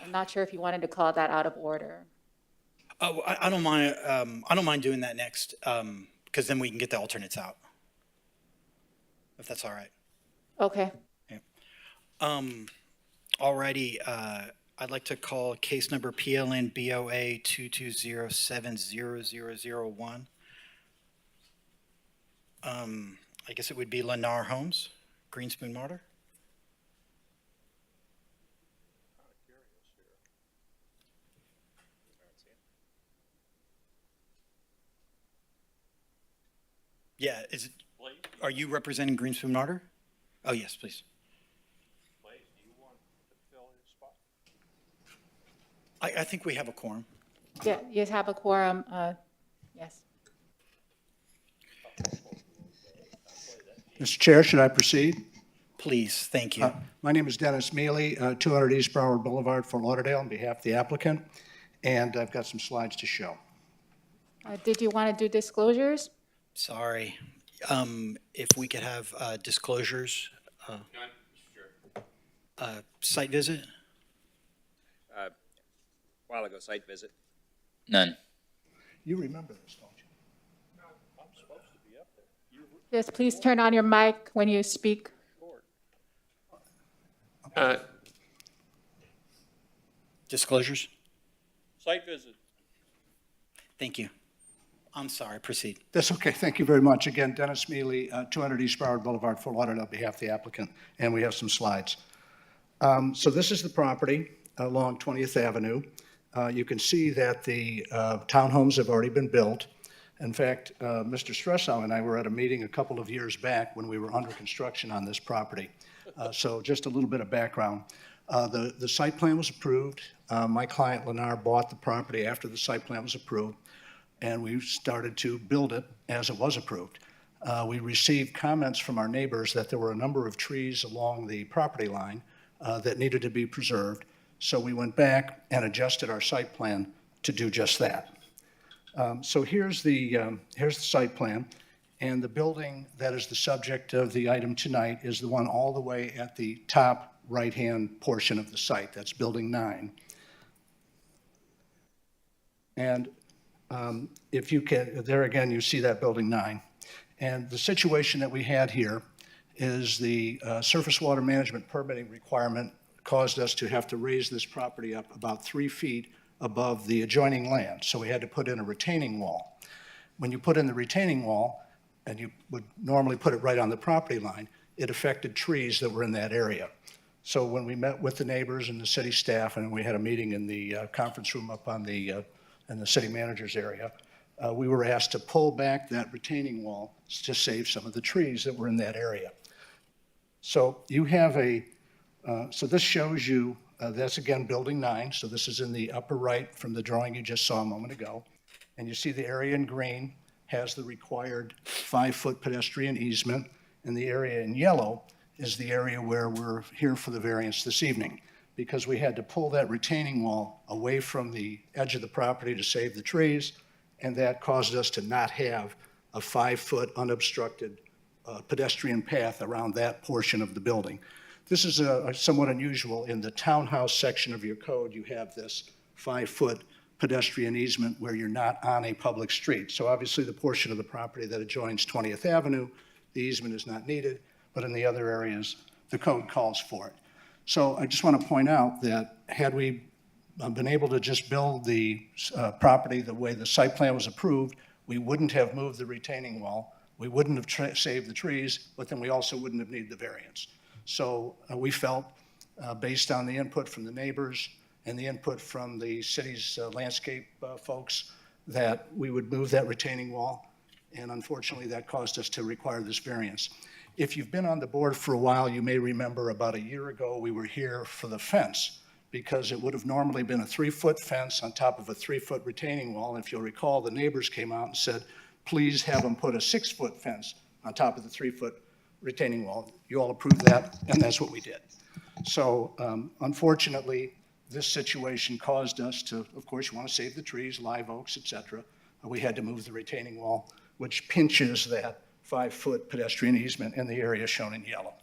I'm not sure if you wanted to call that out of order. Oh, I don't mind. I don't mind doing that next, because then we can get the alternates out, if that's all right. Okay. Alrighty, I'd like to call case number PLN BOA 220700001. I guess it would be Lennar Homes, Greenspoon Martyr. Yeah, is it, are you representing Greenspoon Martyr? Oh, yes, please. Blaze, do you want to fill his spot? I think we have a quorum. Yeah, you have a quorum, yes. Mr. Chair, should I proceed? Please, thank you. My name is Dennis Mealy, 200 East Broward Boulevard, Fort Lauderdale, on behalf of the applicant, and I've got some slides to show. Did you want to do disclosures? Sorry. If we could have disclosures, None, Mr. Chair. site visit? While ago, site visit. None. You remember this, don't you? I'm supposed to be up there. You Just please turn on your mic when you speak. record. Disclosures? Site visit. Thank you. I'm sorry, proceed. That's okay. Thank you very much. Again, Dennis Mealy, 200 East Broward Boulevard, Fort Lauderdale, on behalf of the applicant, and we have some slides. So this is the property along 20th Avenue. You can see that the townhomes have already been built. In fact, Mr. Stressow and I were at a meeting a couple of years back when we were under construction on this property. So just a little bit of background. The site plan was approved. My client, Lennar, bought the property after the site plan was approved, and we started to build it as it was approved. We received comments from our neighbors that there were a number of trees along the property line that needed to be preserved. So we went back and adjusted our site plan to do just that. So here's the site plan, and the building that is the subject of the item tonight is the one all the way at the top right-hand portion of the site. That's Building 9. And if you can, there again, you see that Building 9. And the situation that we had here is the surface water management permitting requirement caused us to have to raise this property up about 3 feet above the adjoining land. So we had to put in a retaining wall. When you put in the retaining wall, and you would normally put it right on the property line, it affected trees that were in that area. So when we met with the neighbors and the city staff, and we had a meeting in the conference room up on the in the city manager's area, we were asked to pull back that retaining wall to save some of the trees that were in that area. So you have so this shows you, that's again Building 9. So this is in the upper right from the drawing you just saw a moment ago. And you see the area in green has the required 5-foot pedestrian easement, and the area in yellow is the area where we're here for the variance this evening, because we had to pull that retaining wall away from the edge of the property to save the trees, and that caused us to not have a 5-foot unobstructed pedestrian path around that portion of the building. This is somewhat unusual. In the townhouse section of your code, you have this 5-foot pedestrian easement where you're not on a public street. So obviously the portion of the property that adjoins 20th Avenue, the easement is not needed, but in the other areas, the code calls for it. So I just want to point out that had we been able to just build the property the way the site plan was approved, we wouldn't have moved the retaining wall, we wouldn't have saved the trees, but then we also wouldn't have needed the variance. So we felt, based on the input from the neighbors and the input from the city's landscape folks, that we would move that retaining wall, and unfortunately that caused us to require this variance. If you've been on the board for a while, you may remember about a year ago we were here for the fence, because it would have normally been a 3-foot fence on top of a 3-foot retaining wall. And if you'll recall, the neighbors came out and said, please have them put a 6-foot fence on top of the 3-foot retaining wall. You all approved that, and that's what we did. So unfortunately, this situation caused us to, of course, you want to save the trees, live oaks, et cetera. We had to move the retaining wall, which pinches that 5-foot pedestrian easement in the area shown in yellow.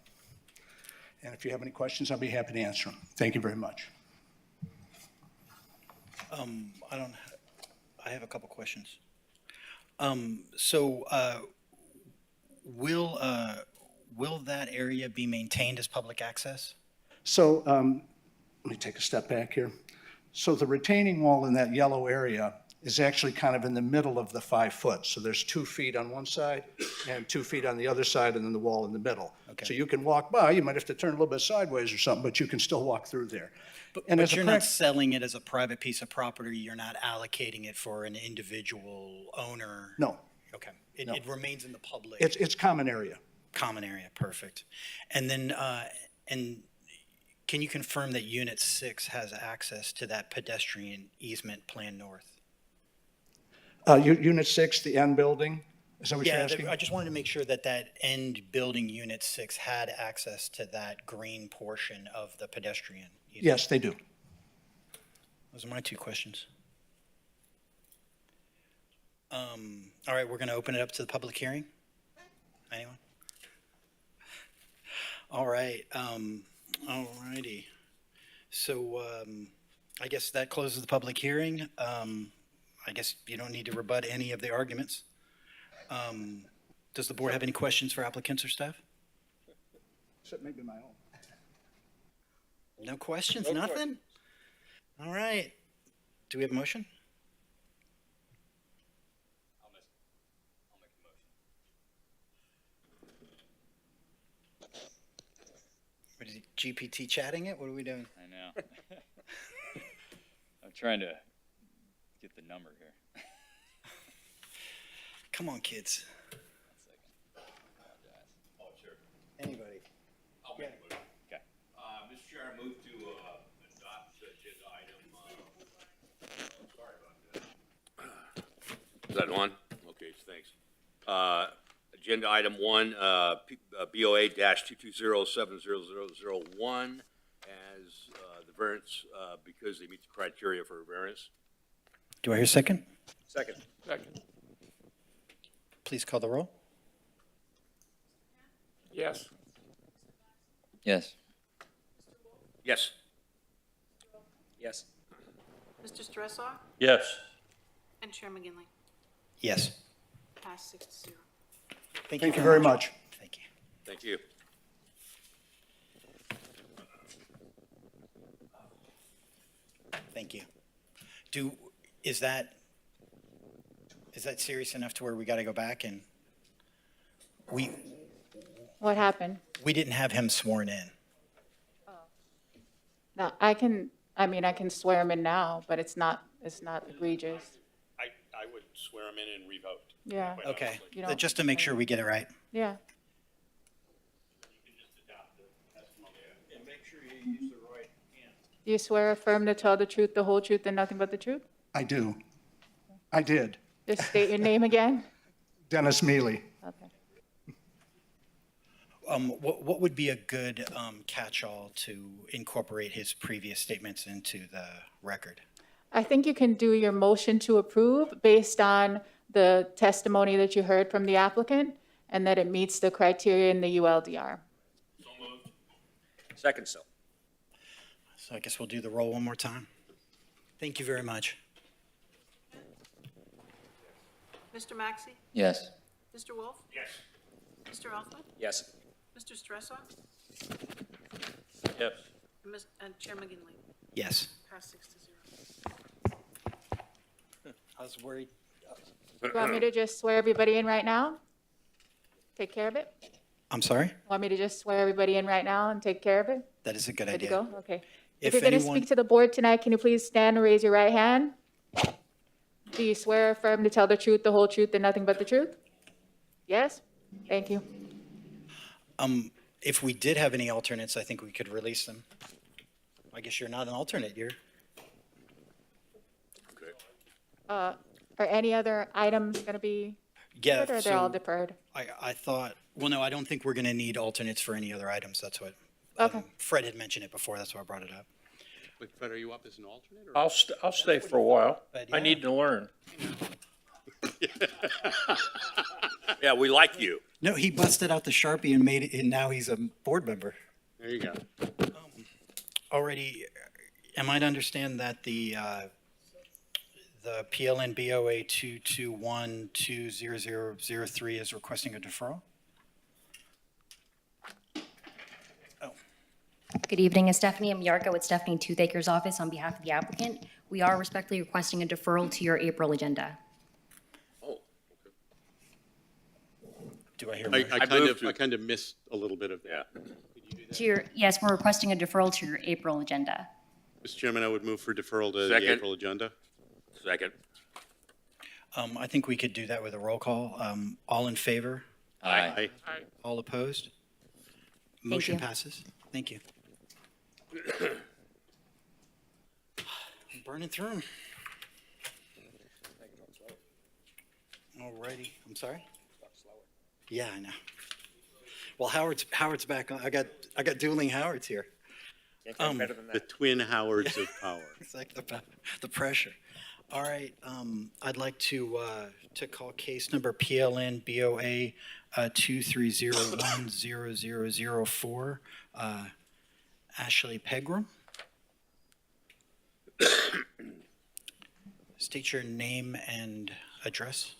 And if you have any questions, I'll be happy to answer them. Thank you very much. I have a couple questions. So, will that area be maintained as public access? So let me take a step back here. So the retaining wall in that yellow area is actually kind of in the middle of the 5 foot. So there's 2 feet on one side and 2 feet on the other side, and then the wall in the middle. Okay. So you can walk by, you might have to turn a little bit sideways or something, but you can still walk through there. And But as a you're not prac- selling it as a private piece of property, you're not allocating it for an individual owner? No, Okay. No. It remains in the public it's common area. common area, perfect. And then, and can you confirm that Unit 6 has access to that pedestrian easement plan north? Unit 6, the N building, is that what you're Yeah, asking? I just wanted to make sure that that end building, Unit 6, had access to that green portion of the pedestrian easement. Yes, they do. Those are my 2 questions. All right, we're going to open it up to the public hearing. Anyone? All right, all righty. So I guess that closes the public hearing. I guess you don't need to rebut any of the arguments. Does the board have any questions for applicants or staff? Except maybe my own. No questions, nothing? All right. Do we have a motion? What is it, GPT chatting it? What are we doing? I know. I'm trying to get the number here. Come on, kids. 1 second. Apologize. Oh, sure. Anybody? I'll make a motion. Okay. Mr. Chair, I move to adopt agenda item, sorry about that. Is that on? Okay, thanks. Agenda item 1, BOA-220700001 as the variance because they meet the criteria for variance. Do I hear a second? Second. Please call the roll. Yes. Yes. Yes. Yes. Mr. Stressor Yes. and Chair McGinley. Yes. Pass 6-0. Thank you very much. Thank you. Thank you. Thank you. Is that serious enough to where we got to go back and we What happened? didn't have him sworn in? No, I can swear him in now, but it's not egregious. I would swear him in and revote. Yeah, Okay, You don't- just to make sure we get it right. yeah. You can just adopt the testimony. And make sure you use the right hand. Do you swear or affirm to tell the truth, the whole truth, and nothing but the truth? I do. I did. Just state your name again. Dennis Mealy. Okay. What would be a good catch-all to incorporate his previous statements into the record? I think you can do your motion to approve based on the testimony that you heard from the applicant and that it meets the criteria in the ULDR. So moved. Second, so. So I guess we'll do the roll one more time. Thank you very much. Mr. Maxey, Yes. Mr. Wolf, Yes. Mr. Elfman, Yes. Mr. Stressor, Yes. and Chair McGinley. Yes. Pass 6-0. I was worried. You want me to just swear everybody in right now? Take care of it? I'm sorry? Want me to just swear everybody in right now and take care of it? That is a good Good to idea. go? Okay. If If you're going to anyone- speak to the board tonight, can you please stand and raise your right hand? Do you swear or affirm to tell the truth, the whole truth, and nothing but the truth? Yes? Thank you. If we did have any alternates, I think we could release them. I guess you're not an alternate, you're, Okay. Are any other items going to be, yeah. or they're all So deferred? I thought, well, no, I don't think we're going to need alternates for any other items. That's what Okay. Fred had mentioned it before. That's why I brought it up. Wait, Fred, are you up as an alternate? Or? I'll stay for a while. But, I yeah. need to learn. Yeah, we like you. No, he busted out the Sharpie and made it, and now he's a board member. There you go. Already, am I to understand that the The PLN BOA 221-20003 is requesting a deferral. Good evening, it's Stephanie Miarco with Stephanie Toothaker's office on behalf of the applicant. We are respectfully requesting a deferral to your April agenda. Oh, Do I hear? a I motion? I kind of missed a little bit of that. yeah. Yes, we're requesting a deferral to your April agenda. Mr. Chairman, I would move for deferral to Second. the April agenda. Second. I think we could do that with a roll call. All in favor? Aye. All opposed? Motion you. passes. Thank you. I'm burning through 'em. All righty. I'm sorry? Yeah, I know. Well, Howard's back on. I got dueling Howards here. Can't get better than The that. twin Howards of power. It's like the pressure. All right, I'd like to call case number PLN BOA 230100004, Ashley Pegram. State your name and address.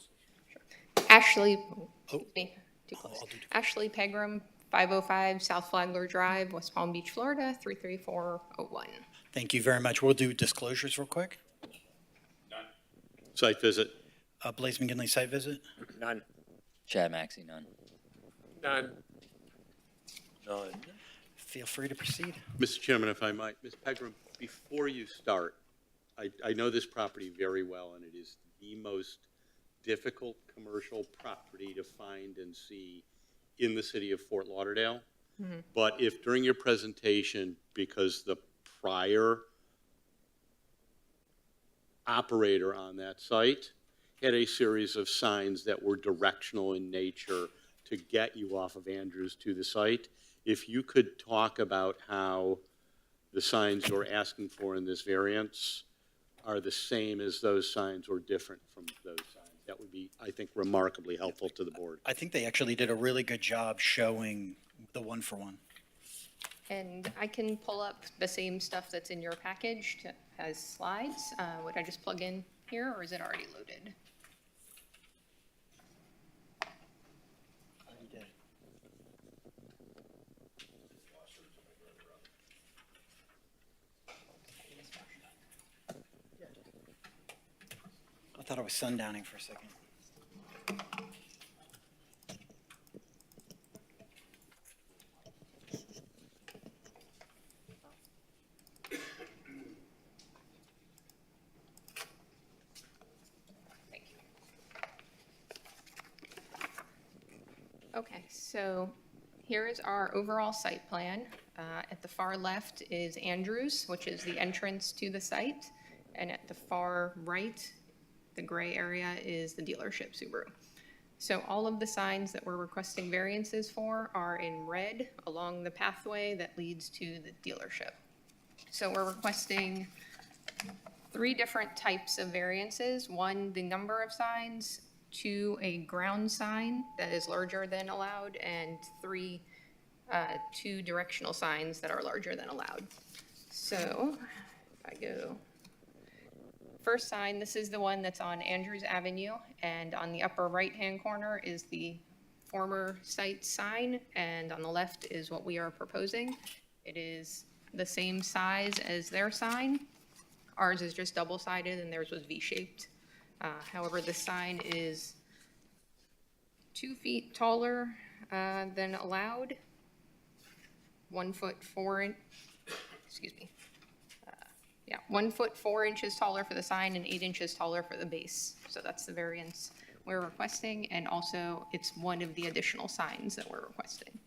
Ashley, Oh. excuse me, too close. I'll do- Ashley Pegram, 505 South Flagler Drive, West Palm Beach, Florida, 33401. Thank you very much. We'll do disclosures real quick. Site visit. Blaise McGinley site visit. None. Chad Maxey, none. None. None. Feel free to proceed. Mr. Chairman, if I might, Ms. Pegram, before you start, I know this property very well, and it is the most difficult commercial property to find and see in the city of Fort Lauderdale. But if during your presentation, because the prior operator on that site had a series of signs that were directional in nature to get you off of Andrews to the site, if you could talk about how the signs you're asking for in this variance are the same as those signs or different from those signs, that would be, I think, remarkably helpful to the board. I think they actually did a really good job showing the one-for-one. And I can pull up the same stuff that's in your package as slides. Would I just plug in here, or is it already loaded? I thought I was sundowning for a second. Thank you. Okay, so here is our overall site plan. At the far left is Andrews, which is the entrance to the site. And at the far right, the gray area is the dealership Subaru. So all of the signs that we're requesting variances for are in red along the pathway that leads to the dealership. So we're requesting 3 different types of variances. 1, the number of signs, 2, a ground sign that is larger than allowed, and 3, 2 directional signs that are larger than allowed. So if I go, first sign, this is the one that's on Andrews Avenue, and on the upper right-hand corner is the former site sign, and on the left is what we are proposing. It is the same size as their sign. Ours is just double-sided and theirs was V-shaped. However, the sign is 2 feet taller than allowed, 1 foot 4 inch, excuse me. 1 foot 4 inches taller for the sign and 8 inches taller for the base. So that's the variance we're requesting, and also it's one of the additional signs that we're requesting.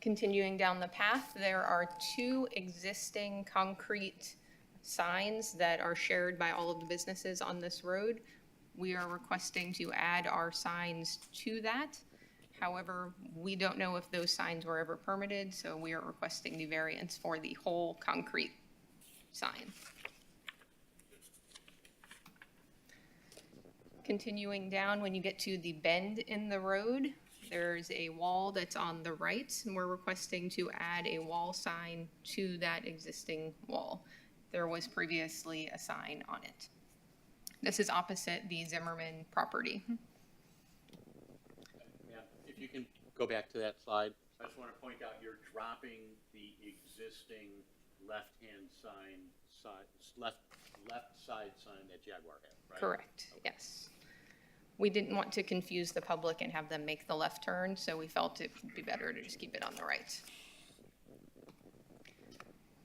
Continuing down the path, there are 2 existing concrete signs that are shared by all of the businesses on this road. We are requesting to add our signs to that. However, we don't know if those signs were ever permitted, so we are requesting the variance for the whole concrete sign. Continuing down, when you get to the bend in the road, there's a wall that's on the right, and we're requesting to add a wall sign to that existing wall. there was previously a sign on it. This is opposite the Zimmerman property. Ma'am, if you can go back to that slide. I just want to point out, you're dropping the existing left-hand left side sign that Jaguar had, right? Correct, yes. We didn't want to confuse the public and have them make the left turn, so we felt it would be better to just keep it on the right.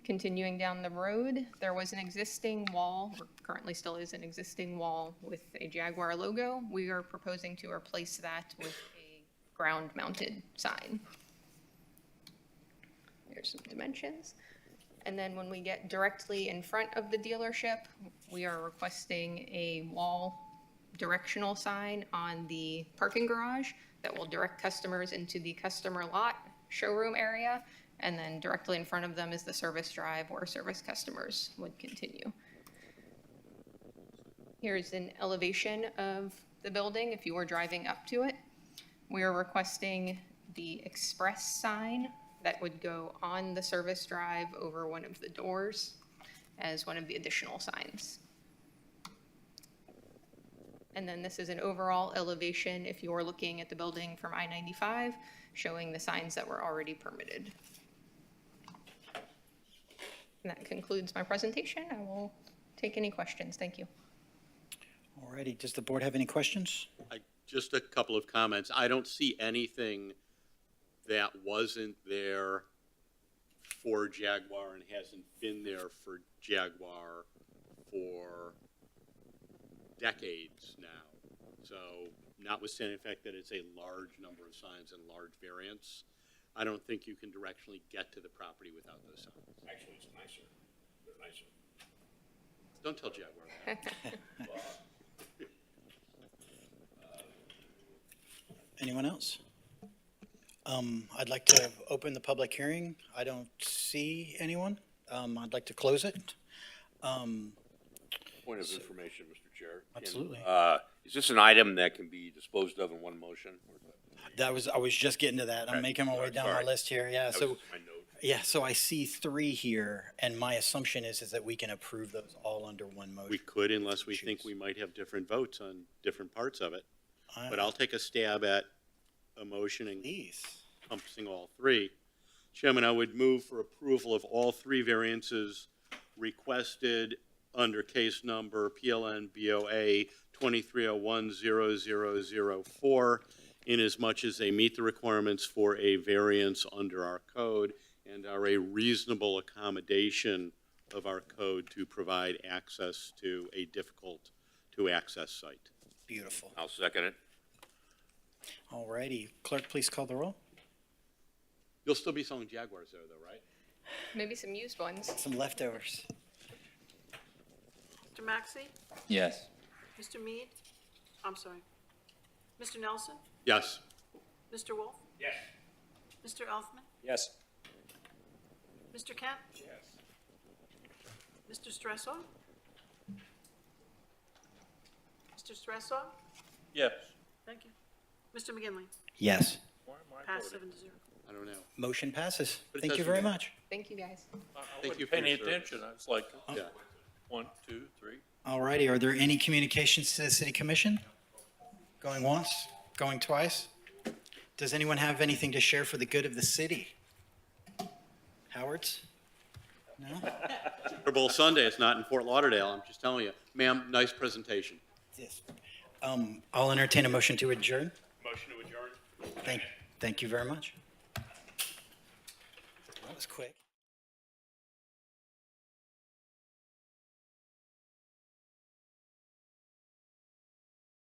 Continuing down the road, there was an existing wall, or currently still is an existing wall with a Jaguar logo. We are proposing to replace that with a ground-mounted sign. Here's some dimensions. And then when we get directly in front of the dealership, we are requesting a wall directional sign on the parking garage that will direct customers into the customer lot showroom area. And then directly in front of them is the service drive where service customers would continue. Here's an elevation of the building if you were driving up to it. We are requesting the express sign that would go on the service drive over one of the doors as one of the additional signs. And then this is an overall elevation if you're looking at the building from I-95, showing the signs that were already permitted. And that concludes my presentation. I will take any questions. Thank you. All righty, does the board have any questions? Just a couple of comments. I don't see anything that wasn't there for Jaguar and hasn't been there for Jaguar for decades now. So notwithstanding the fact that it's a large number of signs and large variants, I don't think you can directionally get to the property without those signs. Actually, it's nicer. They're nicer. Don't tell Jaguar that. Anyone else? I'd like to open the public hearing. I don't see anyone. I'd like to close it. Point of information, Mr. Chair. Absolutely. Is this an item that can be disposed of in one motion? I was just getting to that. I'm Okay. making my way down my Sorry. list here. Yeah, That so, was just my note. yeah, so I see 3 here, and my assumption is that we can approve those all under one motion. We could unless we think Choose. we might have different votes on different parts of it. I- But I'll take a stab at a motion Please. encompassing all 3. Chairman, I would move for approval of all 3 variances requested under case number PLN BOA 23010004, inasmuch as they meet the requirements for a variance under our code and are a reasonable accommodation of our code to provide access to a difficult-to-access site. Beautiful. I'll second it. All righty. Clerk, please call the roll. You'll still be selling Jaguars there, though, right? Maybe some used ones. Some leftovers. Mr. Maxey? Yes. Mr. Mead? I'm sorry. Mr. Nelson? Yes. Mr. Wolf? Yes. Mr. Elfman? Yes. Mr. Kent? Yes. Mr. Stressor? Mr. Stressor? Yes. Thank you. Mr. McGinley? Yes. Why am I Pass voting? 7-0. I don't know. Motion passes. But it Thank you doesn't very matter. much. Thank you, guys. I Thank you wasn't for paying your any attention. I was like, Yeah. 1, 2, 3. All righty. Are there any communications to the city commission? Going once, going twice? Does anyone have anything to share for the good of the city? Howard's? No? Super Bowl Sunday, it's not in Fort Lauderdale, I'm just telling you. Ma'am, nice presentation. Yes. I'll entertain a motion to adjourn. Motion to adjourn? Thank you very much. That was quick.